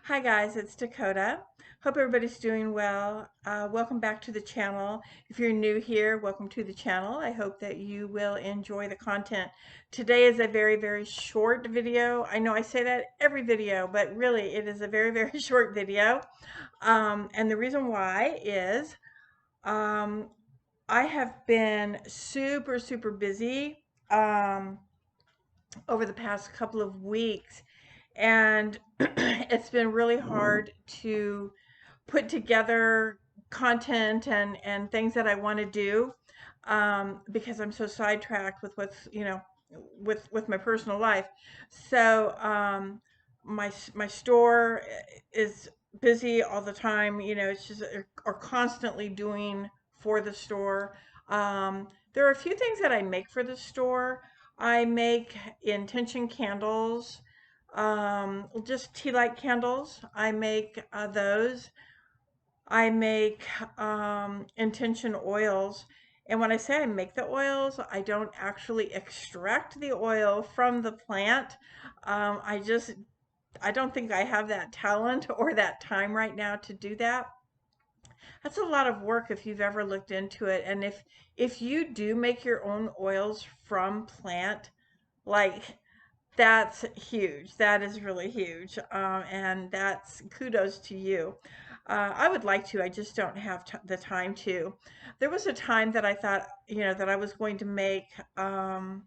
Hi guys, it's Dakota. Hope everybody's doing well. Welcome back to the channel. If you're new here, welcome to the channel. I hope that you will enjoy the content. Today is a very short video. I know I say that every video, but really it is a very short video. And the reason why is um, I have been super busy over the past couple of weeks, and it's been really hard to put together content and things that I want to do, because I'm so sidetracked with what's with my personal life. So my store is busy all the time. It's just are constantly doing for the store. There are a few things that I make for the store. I make intention candles, just tea light candles. I make those. I make intention oils. And when I say I make the oils, I don't actually extract the oil from the plant. I don't think I have that talent or that time right now to do that. That's a lot of work if you've ever looked into it. And if you do make your own oils from plant, like that's huge. That is really huge. And that's kudos to you. I would like to, I just don't have the time to. There was a time that I thought, that I was going to make, and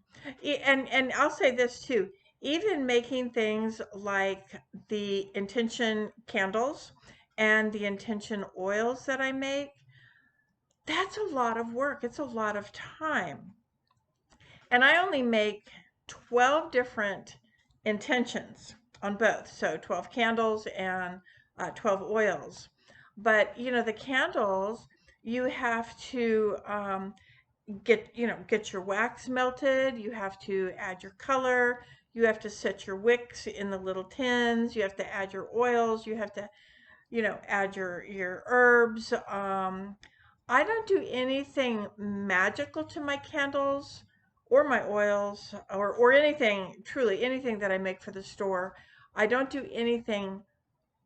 I'll say this too, even making things like the intention candles and the intention oils that I make, that's a lot of work. It's a lot of time. And I only make 12 different intentions on both. So 12 candles and 12 oils. But, the candles, you have to get your wax melted. You have to add your color. You have to set your wicks in the little tins. You have to add your oils. You have to, add your herbs. I don't do anything magical to my candles or my oils or anything, truly anything that I make for the store. I don't do anything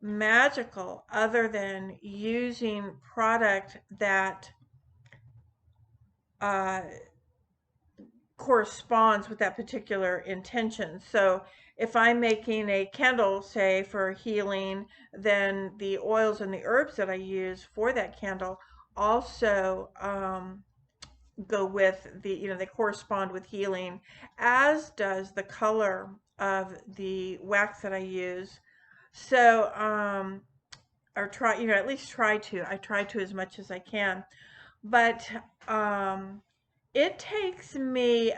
magical other than using product that uh, corresponds with that particular intention. So if I'm making a candle, say for healing, then the oils and the herbs that I use for that candle also go with they correspond with healing, as does the color of the wax that I use. So, or try, at least I try to as much as I can. But um, it takes me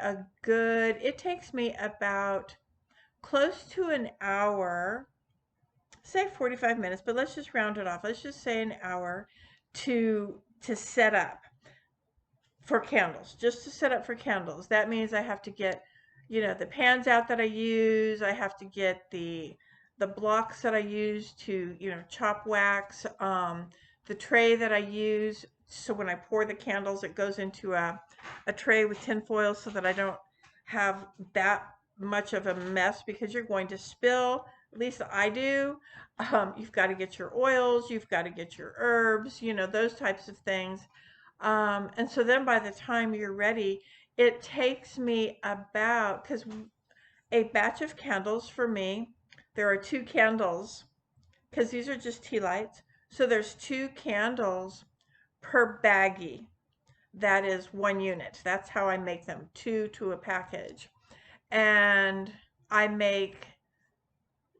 about close to an hour, say 45 minutes, but let's just round it off. Let's just say an hour to set up for candles, just to set up for candles. That means I have to get, the pans out that I use. I have to get the blocks that I use to, chop wax, the tray that I use. So when I pour the candles, it goes into a tray with tin foil so that I don't have that much of a mess, because you're going to spill. At least I do. You've got to get your oils, you've got to get your herbs, those types of things. And so then by the time you're ready, it takes me about, because a batch of candles for me, there are 2 candles, because these are just tea lights. So there's 2 candles per baggie. That is 1 unit. That's how I make them, 2 to a package. And I make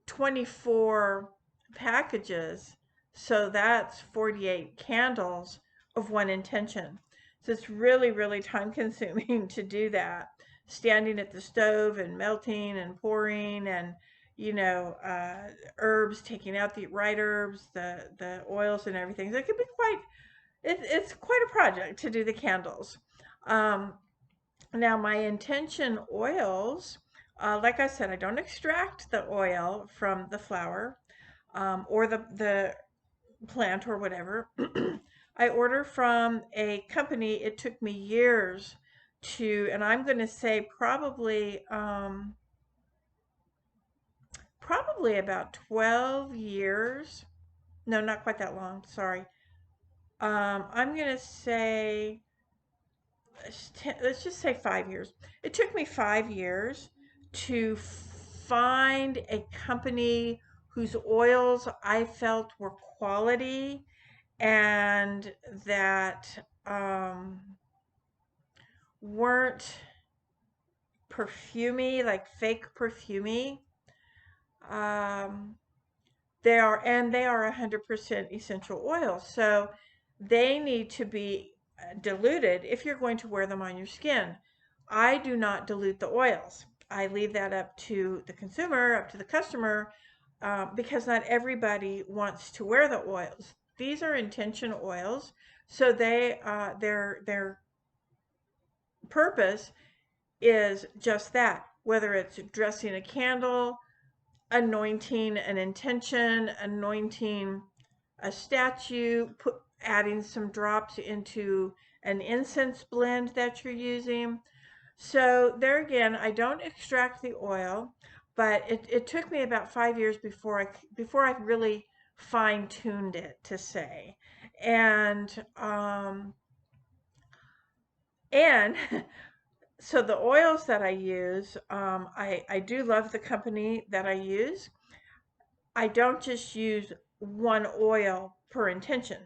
24 packages. So that's 48 candles of one intention. So it's really time consuming to do that. Standing at the stove and melting and pouring and, herbs, taking out the right herbs, the oils and everything. So it can be it's quite a project to do the candles. Um, Now my intention oils, like I said, I don't extract the oil from the flower, or the plant or whatever. I order from a company. It took me years and I'm going to say probably probably about 12 years. No, not quite that long. Sorry. I'm going to say, let's just say 5 years. It took me 5 years to find a company whose oils I felt were quality and that weren't perfumey, like fake perfumey. Um, they are 100% essential oils. So they need to be diluted if you're going to wear them on your skin. I do not dilute the oils. I leave that up to the consumer, up to the customer, because not everybody wants to wear the oils. These are intention oils, so their purpose is just that. Whether it's dressing a candle, anointing an intention, anointing a statue, adding some drops into an incense blend that you're using. So there again, I don't extract the oil, but it took me about 5 years before I really fine-tuned it to say. And and so the oils that I use, I do love the company that I use. I don't just use one oil per intention.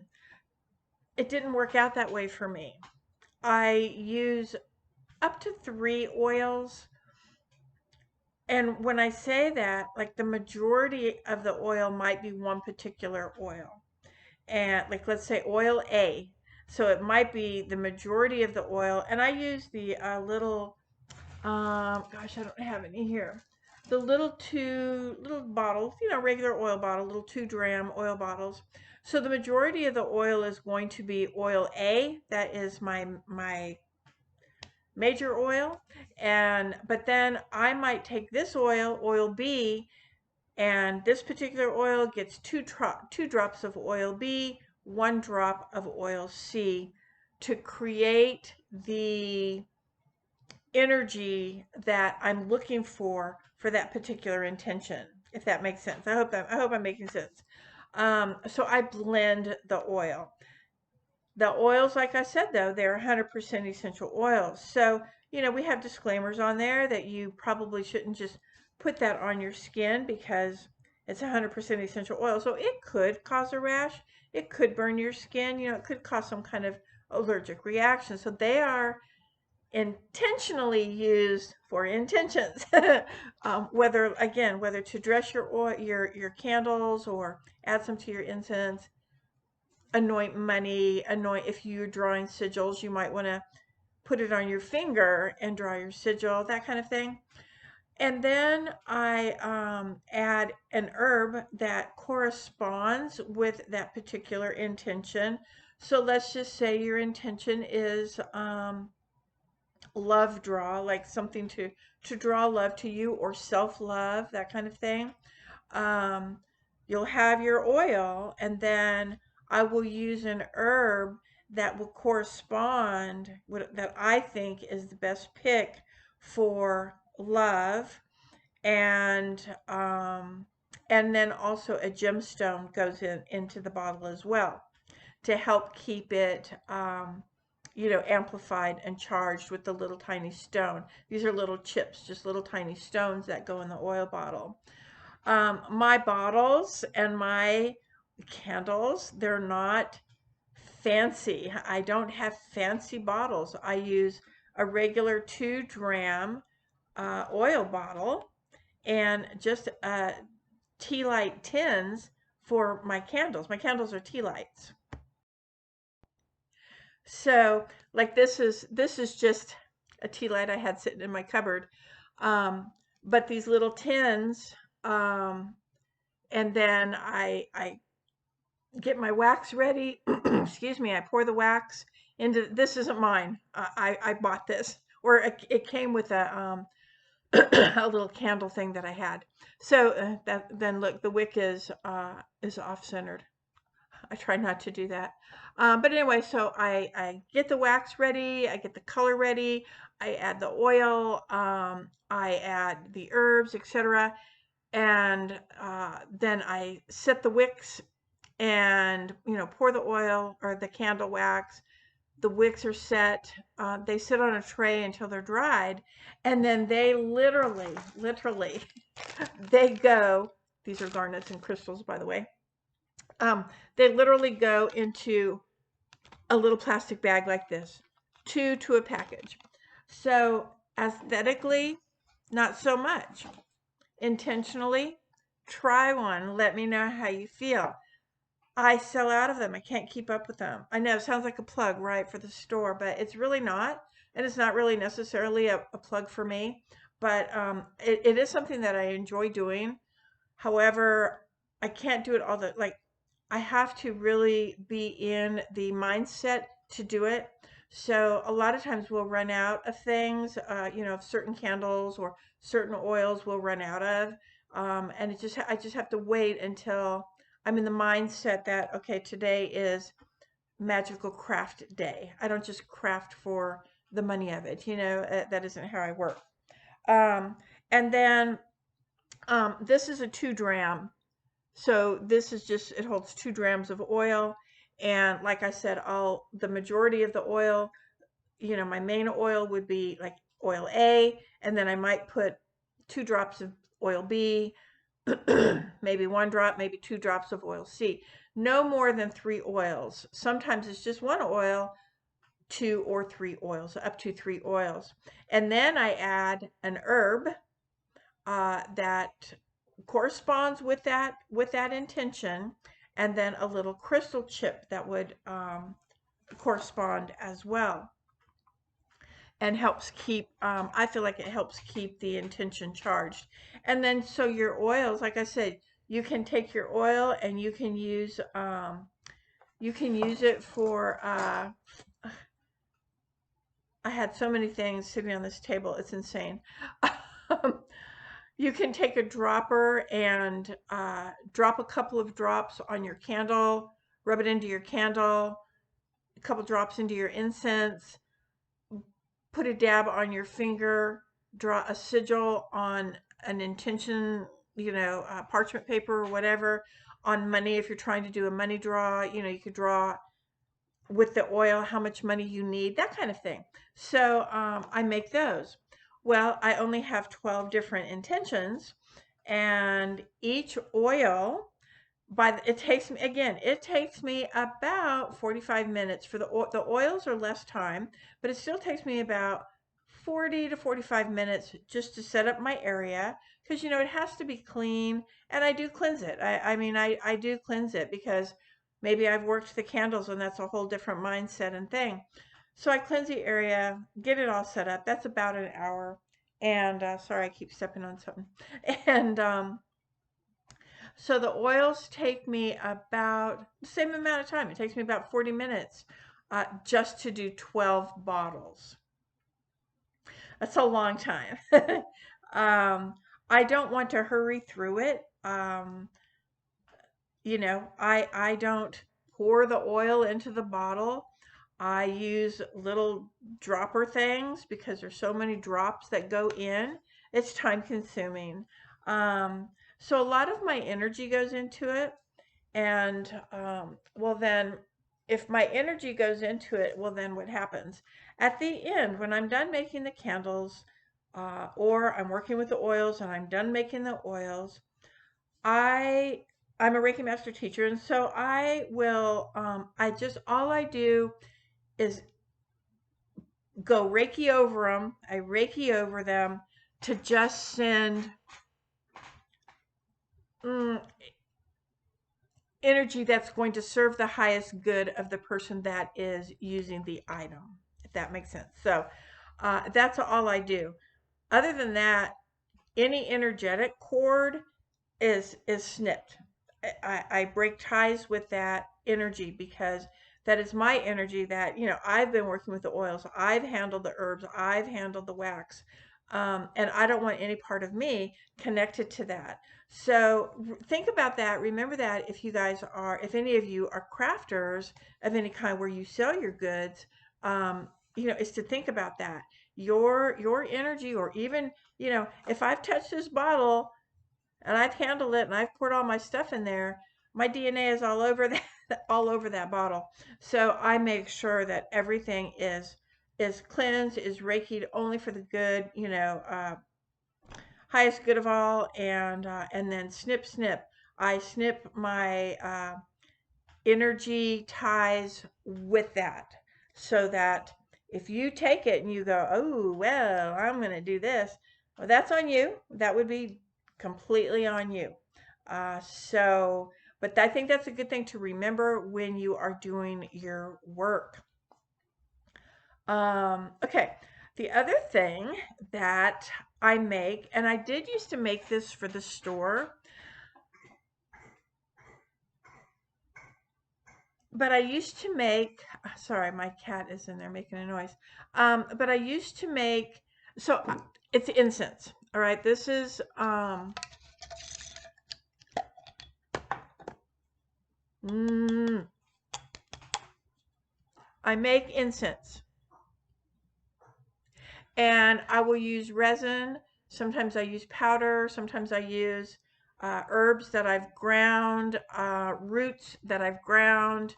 It didn't work out that way for me. I use up to 3 oils. And when I say that, like the majority of the oil might be one particular oil. And like, let's say oil A. So it might be the majority of the oil. And I use the little, gosh, I don't have any here. The little bottles, regular oil bottle, little 2 gram oil bottles. So the majority of the oil is going to be oil A. That is my major oil. But then I might take this oil B, and this particular oil gets two drops of oil B, 1 drop of oil C to create the energy that I'm looking for that particular intention, if that makes sense. I hope I'm making sense. So I blend the oil. The oils, like I said, though, they're 100% essential oils. So, we have disclaimers on there that you probably shouldn't just put that on your skin because it's 100% essential oil. So it could cause a rash. It could burn your skin. It could cause some kind of allergic reaction. So they are intentionally used for intentions. Whether to dress your oil, your candles, or add some to your incense, anoint money, anoint, if you're drawing sigils, you might want to put it on your finger and draw your sigil, that kind of thing. And then I add an herb that corresponds with that particular intention. So let's just say your intention is love draw, like something to draw love to you, or self-love, that kind of thing. um, you'll have your oil, and then I will use an herb that will correspond that I think is the best pick for love. And um, and then also a gemstone goes into the bottle as well to help keep it amplified and charged with the little tiny stone. These are little chips, just little tiny stones that go in the oil bottle. My bottles and my candles, they're not fancy. I don't have fancy bottles. I use a regular 2 gram oil bottle and just tea light tins for my candles. My candles are tea lights. So, like, this is just a tea light I had sitting in my cupboard. But these little tins, and then I get my wax ready. Excuse me. I pour the wax into. This isn't mine. I bought this, or it came with a a little candle thing that I had. So then look, the wick is off centered. I try not to do that. But anyway, so I get the wax ready, I get the color ready, I add the oil, I add the herbs, etc. and then I set the wicks and, pour the oil or the candle wax. The wicks are set. They sit on a tray until they're dried, and then they literally, they go. These are garnets and crystals, by the way. They literally go into a little plastic bag like this, two to a package. So aesthetically, not so much. Intentionally, try one. Let me know how you feel. I sell out of them. I can't keep up with them. I know it sounds like a plug, right, for the store, but it's really not. And it's not really necessarily a plug for me. But it is something that I enjoy doing. However, I can't do it all the like I have to really be in the mindset to do it. So a lot of times we'll run out of things, of certain candles or certain oils we'll run out of. And I just have to wait until I'm in the mindset that, okay, today is magical craft day. I don't just craft for the money of it, that isn't how I work. Um, and then this is a 2 dram. So this is just, it holds 2 grams of oil. And like I said, the majority of the oil, my main oil would be like oil A, and then I might put 2 drops of oil B, maybe 1 drop, maybe 2 drops of oil C. No more than 3 oils. Sometimes it's just 1 oil, 2 or 3 oils, up to 3 oils. And then I add an herb that corresponds with that intention, and then a little crystal chip that would correspond as well, and helps keep I feel like it helps keep the intention charged. And then so your oils, like I said, you can take your oil and you can use it for I had so many things sitting on this table, it's insane. You can take a dropper and drop a couple of drops on your candle, rub it into your candle, a couple drops into your incense, put a dab on your finger, draw a sigil on an intention, parchment paper or whatever, on money. If you're trying to do a money draw, you could draw with the oil how much money you need, that kind of thing. So I make those. Well, I only have 12 different intentions, and each oil, it takes me about 45 minutes for the oils, are less time, but it still takes me about 40 to 45 minutes just to set up my area, because it has to be clean, and I do cleanse it. I do cleanse it because maybe I've worked the candles and that's a whole different mindset and thing. So I cleanse the area, get it all set up. That's about an hour. And sorry, I keep stepping on something. And so the oils take me about the same amount of time. It takes me about 40 minutes just to do 12 bottles. That's a long time. I don't want to hurry through it. I don't pour the oil into the bottle. I use little dropper things because there's so many drops that go in. It's time consuming. So a lot of my energy goes into it. And well, then if my energy goes into it, well, then what happens? At the end, when I'm done making the candles, or I'm working with the oils and I'm done making the oils, I I'm a Reiki master teacher, and so I will all I do is go Reiki over them. I Reiki over them to just send mm, energy that's going to serve the highest good of the person that is using the item, if that makes sense. So that's all I do. Other than that, any energetic cord is snipped. I break ties with that energy because that is my energy that, I've been working with the oils. I've handled the herbs. I've handled the wax. And I don't want any part of me connected to that. So think about that. Remember that if any of you are crafters of any kind where you sell your goods, is to think about that. Your energy, or even, if I've touched this bottle, and I've handled it and I've poured all my stuff in there, my DNA is all over that all over that bottle. So I make sure that everything is cleansed, is Reiki'd only for the good, highest good of all, and then snip snip. I snip my energy ties with that, so that if you take it and you go, oh, well, I'm going to do this, well, that's on you. That would be completely on you. But I think that's a good thing to remember when you are doing your work. Okay. The other thing that I make, and I did used to make this for the store, but I used to make, sorry, my cat is in there making a noise. But I used to make, so it's incense. All right. This is, mm, I make incense. And I will use resin. Sometimes I use powder. Sometimes I use herbs that I've ground, roots that I've ground,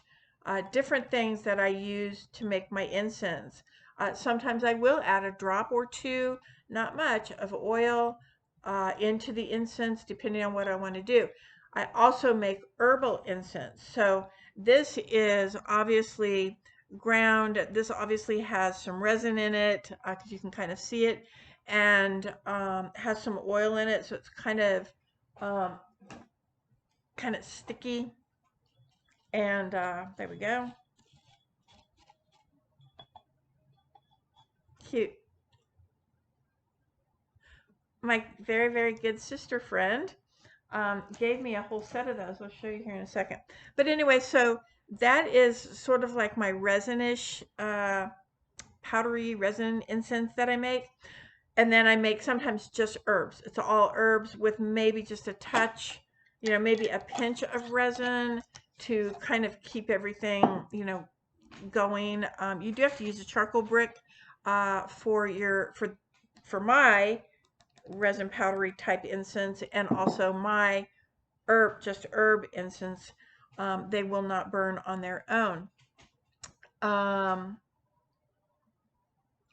different things that I use to make my incense. Sometimes I will add a drop or two, not much, of oil into the incense, depending on what I want to do. I also make herbal incense. So this is obviously ground. This obviously has some resin in it because you can kind of see it, and has some oil in it, so it's um, kind of sticky. And there we go. Cute. My very, very good sister friend gave me a whole set of those. I'll show you here in a second. But anyway, so that is sort of like my resinish, powdery resin incense that I make. And then I make sometimes just herbs. It's all herbs with maybe just a touch, maybe a pinch of resin to kind of keep everything, going. You do have to use a charcoal brick for my resin powdery type incense, and also my herb incense. They will not burn on their own. Um,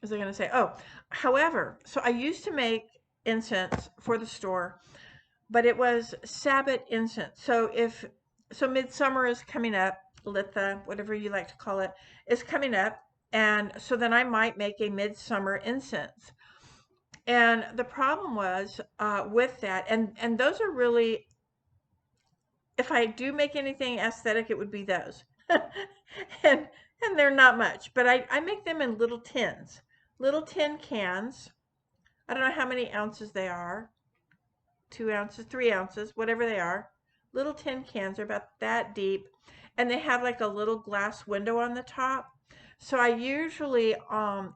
was I going to say? Oh, however, so I used to make incense for the store, but it was Sabbath incense. So midsummer is coming up, Litha, whatever you like to call it, is coming up, and so then I might make a midsummer incense. And the problem was with that, and those are really, if I do make anything aesthetic, it would be those. and and they're not much, but I make them in little tins, little tin cans. I don't know how many ounces they are, 2 ounces, 3 ounces, whatever they are. Little tin cans are about that deep, and they have like a little glass window on the top. So I usually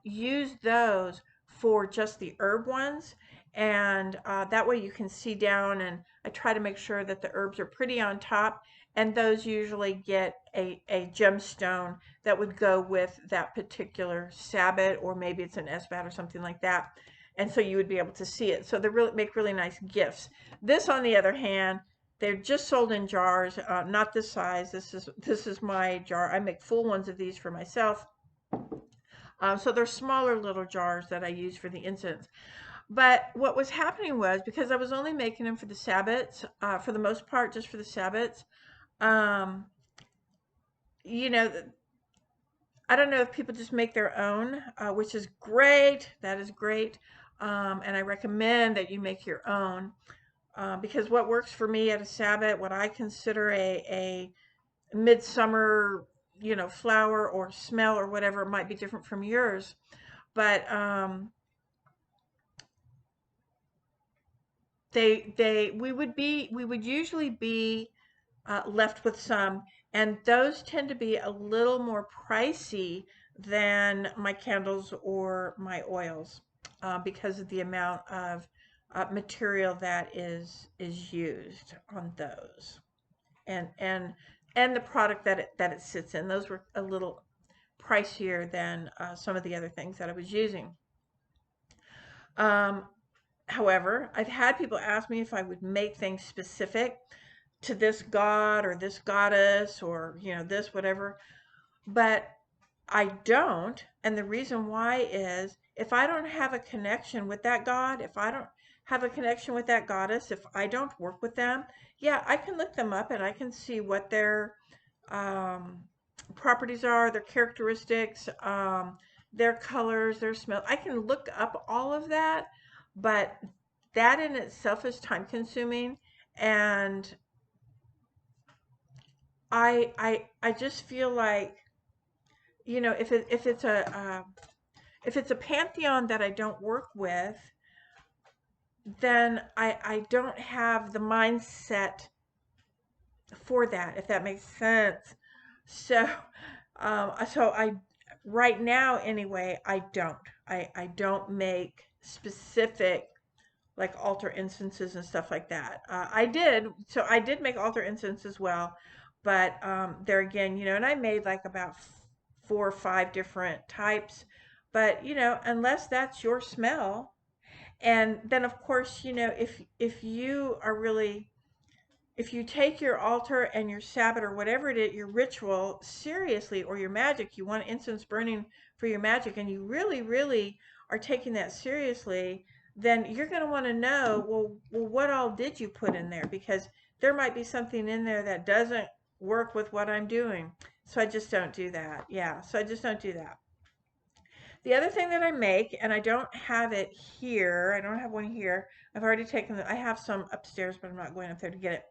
use those for just the herb ones, and that way you can see down, and I try to make sure that the herbs are pretty on top, and those usually get a gemstone that would go with that particular Sabbath, or maybe it's an Esbat or something like that, and so you would be able to see it. So they really make really nice gifts. This, on the other hand, they're just sold in jars, not this size. This is my jar. I make full ones of these for myself. So they're smaller little jars that I use for the incense. But what was happening was, because I was only making them for the Sabbats, for the most part, just for the Sabbats, um, you know, I don't know if people just make their own, which is great. That is great. And I recommend that you make your own, because what works for me at a Sabbat, what I consider a midsummer, flower or smell or whatever, might be different from yours. But we would usually be left with some, and those tend to be a little more pricey than my candles or my oils, because of the amount of material that is used on those, and the product that it sits in. Those were a little pricier than some of the other things that I was using. Um, However, I've had people ask me if I would make things specific to this god or this goddess or, this, whatever. But I don't. And the reason why is if I don't have a connection with that god, if I don't have a connection with that goddess, if I don't work with them, yeah, I can look them up and I can see what their um, properties are, their characteristics, their colors, their smell. I can look up all of that, but that in itself is time consuming. And I just feel like, if it's a pantheon that I don't work with, then I don't have the mindset for that, if that makes sense. So, so I, right now anyway, I don't make specific like altar incenses and stuff like that. I did make altar incense as well, but there again, and I made like about 4 or 5 different types. But unless that's your smell, and then of course, if you are really, if you take your altar and your Sabbath or whatever it is, your ritual seriously, or your magic, you want incense burning for your magic, and you really, really are taking that seriously, then you're going to want to know, well, what all did you put in there? Because there might be something in there that doesn't work with what I'm doing. So I just don't do that. Yeah, so I just don't do that. The other thing that I make, and I don't have it here, I don't have one here. I've already taken I have some upstairs, but I'm not going up there to get it.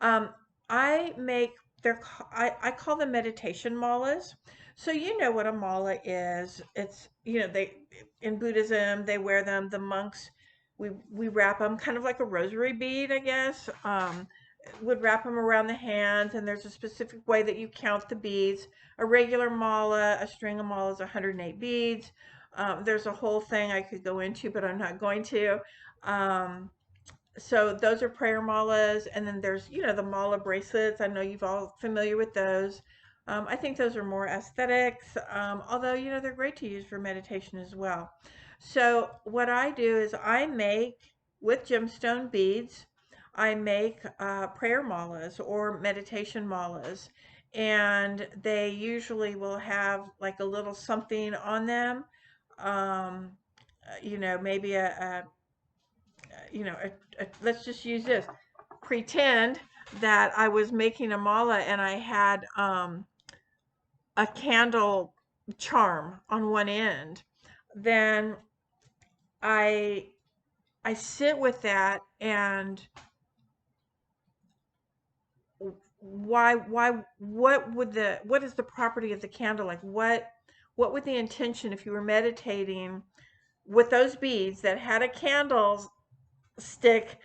Um, I make, I call them meditation malas. So you know what a mala is. It's, they, in Buddhism, they wear them, the monks, we wrap them kind of like a rosary bead, I guess. Would wrap them around the hands, and there's a specific way that you count the beads. A regular mala, a string of malas, 108 beads. There's a whole thing I could go into, but I'm not going to. So those are prayer malas, and then there's, the mala bracelets. I know you've all familiar with those. I think those are more aesthetics, although, they're great to use for meditation as well. So what I do is I make, with gemstone beads, I make prayer malas or meditation malas, and they usually will have like a little something on them. Um, maybe let's just use this. Pretend that I was making a mala and I had a candle charm on one end. Then I I sit with that, and what is the property of the candle? Like what would the intention, if you were meditating with those beads that had a candle stick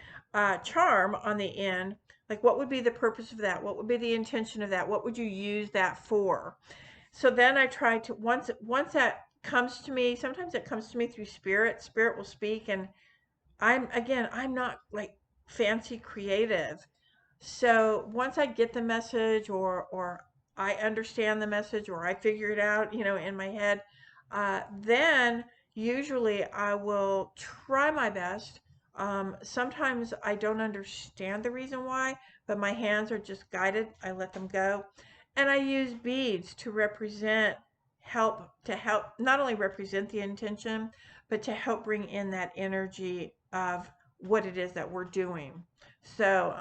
charm on the end, like what would be the purpose of that? What would be the intention of that? What would you use that for? So then I try to, once that comes to me, sometimes it comes to me through spirit. Spirit will speak, and I'm not like fancy creative. So once I get the message, or I understand the message, or I figure it out, in my head, then usually I will try my best. Sometimes I don't understand the reason why, but my hands are just guided. I let them go. And I use beads to help not only represent the intention, but to help bring in that energy of what it is that we're doing. So,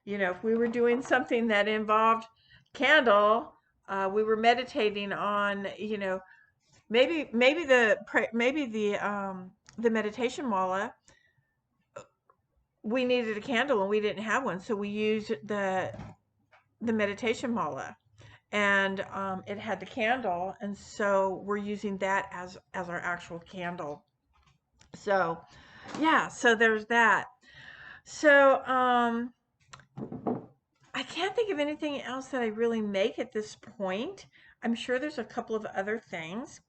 if we were doing something that involved candle, we were meditating on, maybe the meditation mala, we needed a candle and we didn't have one, so we used the meditation mala, and it had the candle, and so we're using that as our actual candle. So yeah, so there's that. So I can't think of anything else that I really make at this point. I'm sure there's a couple of other things,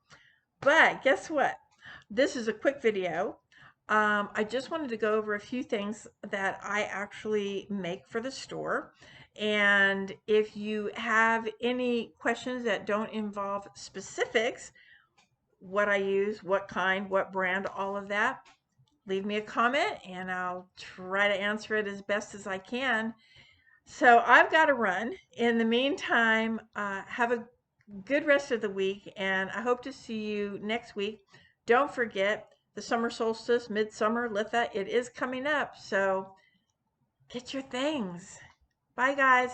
but guess what? This is a quick video. I just wanted to go over a few things that I actually make for the store. And if you have any questions that don't involve specifics, what I use, what kind, what brand, all of that, leave me a comment and I'll try to answer it as best as I can. So I've got to run. In the meantime, have a good rest of the week, and I hope to see you next week. Don't forget the summer solstice, midsummer, Litha, it is coming up. So get your things. Bye, guys.